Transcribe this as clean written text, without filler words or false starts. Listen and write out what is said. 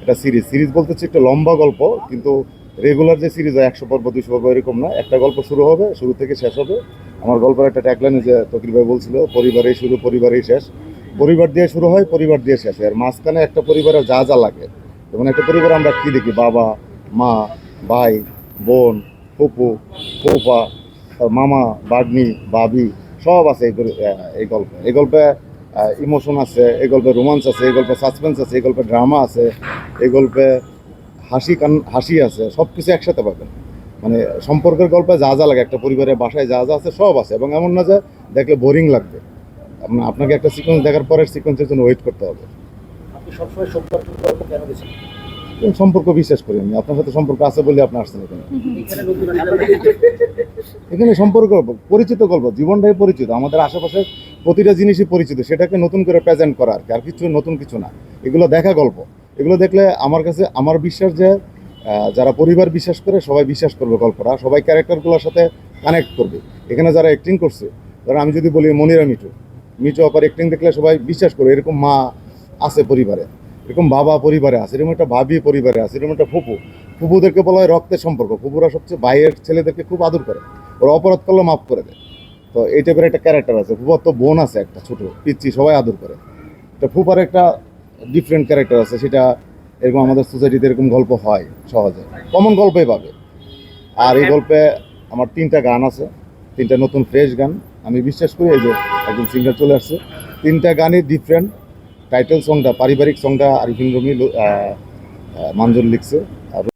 একটা series series বলতে হচ্ছে একটা লম্বা গল্প, কিন্তু রেগুলার যে সিরিজ হয় 100 পর্ব 200 পর্ব এরকম না, একটা গল্প শুরু হবে, শুরু থেকে শেষ হবে। আমার গল্পের একটা ট্যাগলাইন যে তকির ভাই বলছিল, পরিবারেই শুরু পরিবারেই শেষ। পরিবার দিয়ে শুরু হয়, পরিবার দিয়ে শেষ হয়। আর মাঝখানে একটা পরিবারের যা যা লাগে, যেমন একটা পরিবারে আমরা কী দেখি, বাবা মা, ভাই বোন, ফুপু ফুফা, মামা বাগনি ভাবি, সব আছে এই গল্পে ইমোশন আছে, এই গল্পে রোমান্স আছে, এই গল্পে সাসপেন্স আছে, এই গল্পে ড্রামা আছে, এই গল্পে হাসি আছে, সব কিছু একসাথে পাবেন। মানে সম্পর্কের গল্পে যা যা লাগে, একটা পরিবারের বাসায় যা যা আছে সব আছে। এবং এমন না যে দেখলে বোরিং লাগবে, আপনাকে একটা সিকোয়েন্স দেখার পরের সিকোয়েন্সের জন্য ওয়েট করতে হবে। আপনি সবসময় সম্পর্কের গল্প কেন বেছেন? সম্পর্ক বিশ্বাস করি আমি, আপনার সাথে সম্পর্ক আছে বলে আপনি আসছেন এখানে। এখানে নতুন এখানে সম্পর্ক পরিচিত গল্প, জীবনটাই পরিচিত, আমাদের আশেপাশে প্রতিটা জিনিসই পরিচিত, সেটাকে নতুন করে প্রেজেন্ট করা আর কি, আর কিছু নতুন কিছু না। এগুলো দেখা গল্প, এগুলো দেখলে আমার কাছে আমার বিশ্বাস যে যারা পরিবার বিশ্বাস করে সবাই বিশ্বাস করবে গল্পটা, সবাই ক্যারেক্টারগুলোর সাথে কানেক্ট করবে। এখানে যারা অ্যাক্টিং করছে, ধরো আমি যদি বলি মনিরা মিঠু, মিঠু আপার অ্যাক্টিং দেখলে সবাই বিশ্বাস করবে এরকম মা আছে পরিবারে, এরকম বাবা পরিবারে আছে, এরকম একটা ভাবি পরিবারে আছে, এরকম একটা ফুপুদেরকে বলা হয় রক্তের সম্পর্ক। ফুপুরা সবচেয়ে বাইরের ছেলেদেরকে খুব আদর করে, ওরা অপরাধ করলে মাফ করে দেয়। তো এই টাইপের একটা ক্যারেক্টার আছে। ফুপার তো বোন আছে একটা ছোট পিচ্ছি, সবাই আদর করে। তো ফুপার একটা ডিফারেন্ট ক্যারেক্টার আছে, সেটা এরকম আমাদের সোসাইটিতে এরকম গল্প হয় সহজে, কমন গল্পই পাবে। আর এই গল্পে আমার 3টা গান আছে, 3টা নতুন ফ্রেশ গান। আমি বিশ্বাস করি এই যে একজন সিঙ্গার চলে আসছে, 3টা গানই ডিফারেন্ট। টাইটেল সংটা, পারিবারিক সংটা আরিফিন রুমি মানজুর লিখছে। আর